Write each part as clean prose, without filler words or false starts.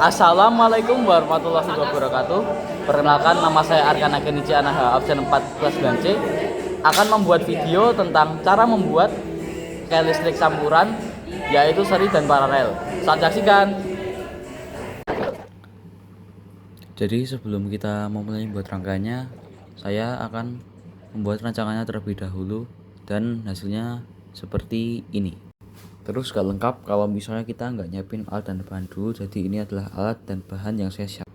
Assalamualaikum warahmatullahi wabarakatuh. Perkenalkan, nama saya Arkana Kenichi Anaha absen 4 kelas 9C. Akan membuat video tentang cara membuat kayak listrik campuran, yaitu seri dan paralel. Selamat saksikan. Jadi sebelum kita memulai membuat rangkaiannya, saya akan membuat rancangannya terlebih dahulu dan hasilnya seperti ini. Terus gak lengkap kalau misalnya kita nggak nyiapin alat dan bahan dulu. Jadi ini adalah alat dan bahan yang saya siap.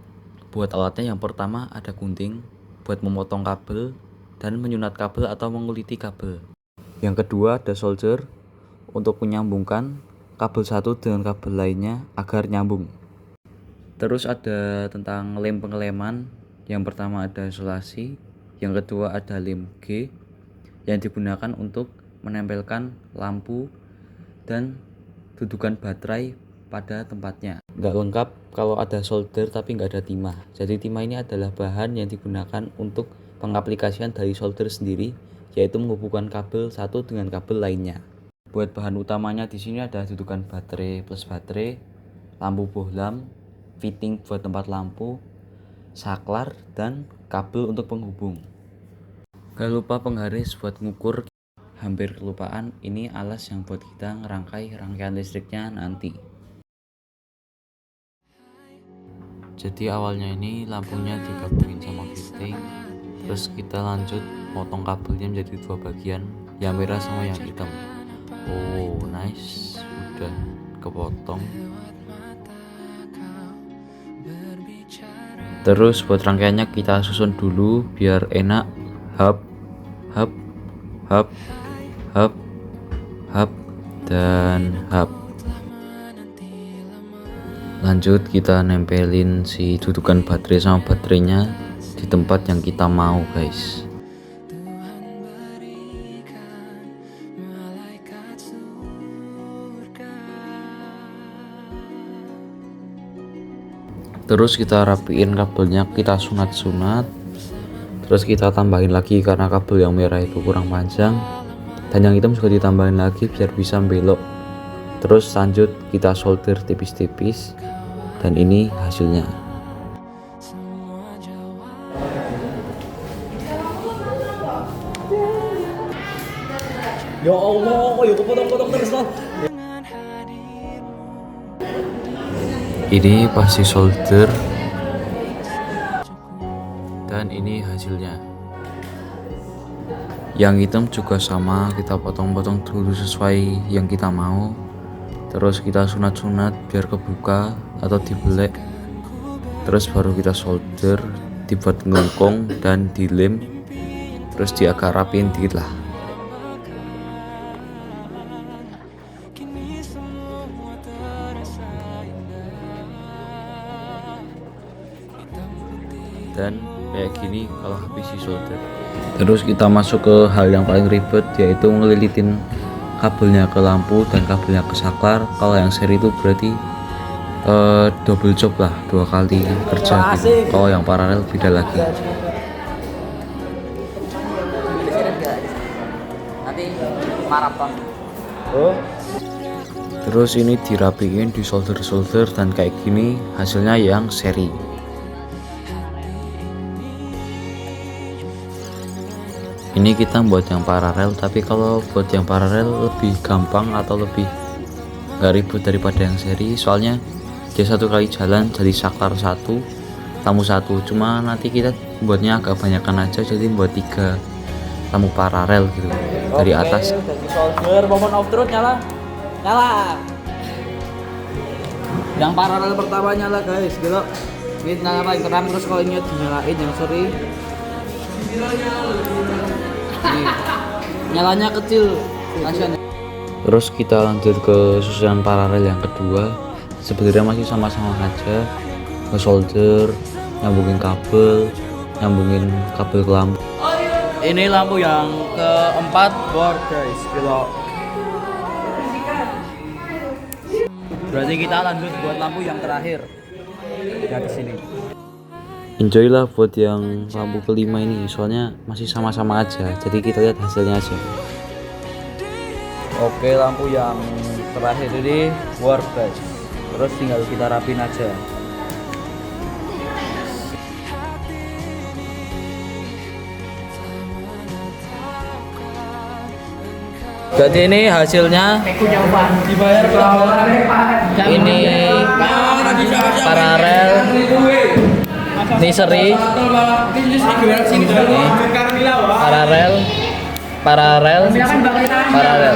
Buat alatnya, yang pertama ada gunting buat memotong kabel dan menyunat kabel atau menguliti kabel. Yang kedua ada solder untuk menyambungkan kabel satu dengan kabel lainnya agar nyambung. Terus ada tentang lem pengeleman. Yang pertama ada isolasi, yang kedua ada lem G yang digunakan untuk menempelkan lampu dan dudukan baterai pada tempatnya. Nggak lengkap kalau ada solder tapi nggak ada timah. Jadi timah ini adalah bahan yang digunakan untuk pengaplikasian dari solder sendiri, yaitu menghubungkan kabel satu dengan kabel lainnya. Buat bahan utamanya di sini ada dudukan baterai plus baterai, lampu bohlam, fitting buat tempat lampu, saklar, dan kabel untuk penghubung. Gak lupa penggaris buat ngukur. Hampir kelupaan, ini alas yang buat kita ngerangkai rangkaian listriknya nanti. Jadi awalnya ini lampunya digabungin sama fitting, terus kita lanjut potong kabelnya menjadi dua bagian, yang merah sama yang hitam. Oh nice, udah kepotong. Terus buat rangkaiannya kita susun dulu biar enak. Hub, hub, hub, hub, hub, dan hub. Lanjut kita nempelin si dudukan baterai sama baterainya di tempat yang kita mau, guys. Terus kita rapiin kabelnya, kita sunat-sunat. Terus kita tambahin lagi karena kabel yang merah itu kurang panjang, dan yang hitam juga ditambahin lagi biar bisa belok. Terus lanjut kita solder tipis-tipis, dan ini hasilnya. Ya Allah, kok yuk potong-potong terus loh. Ini pasti solder, dan ini hasilnya. Yang hitam juga sama, kita potong-potong dulu sesuai yang kita mau. Terus kita sunat-sunat biar kebuka atau dibelek. Terus baru kita solder, dibuat ngelengkung dan dilem. Terus agak rapiin dikit lah. Dan kayak gini kalau habis si solder. Terus kita masuk ke hal yang paling ribet, yaitu ngelilitin kabelnya ke lampu dan kabelnya ke saklar. Kalau yang seri itu berarti double job lah, 2 kali kerja gitu. Kalau yang paralel beda lagi. Nanti maraton. Terus ini dirapiin, di solder dan kayak gini hasilnya yang seri. Ini kita buat yang paralel, tapi kalau buat yang paralel lebih gampang atau lebih gak ribet daripada yang seri, soalnya dia satu kali jalan jadi saklar satu, lampu satu. Cuma nanti kita buatnya agak banyakan aja, jadi buat 3 lampu paralel gitu dari atas. Solder, momen off terus nyala. Yang paralel pertama nyala, guys. Belok. Ini nyala paling terang, terus kalau ini dinyalain yang seri. Nih, nyalanya kecil. Kasihan. Terus kita lanjut ke susunan paralel yang kedua. Sebenarnya masih sama-sama aja, solder, nyambungin kabel ke lampu. Ini lampu yang keempat board, guys. Belok. Berarti kita lanjut buat lampu yang terakhir. Ya di sini. Enjoy lah buat yang lampu kelima ini, soalnya masih sama-sama aja, jadi kita lihat hasilnya aja. Oke, lampu yang terakhir ini work, guys. Terus tinggal kita rapin aja. Jadi ini hasilnya. Ini paralel, ini seri, paralel, paralel, paralel.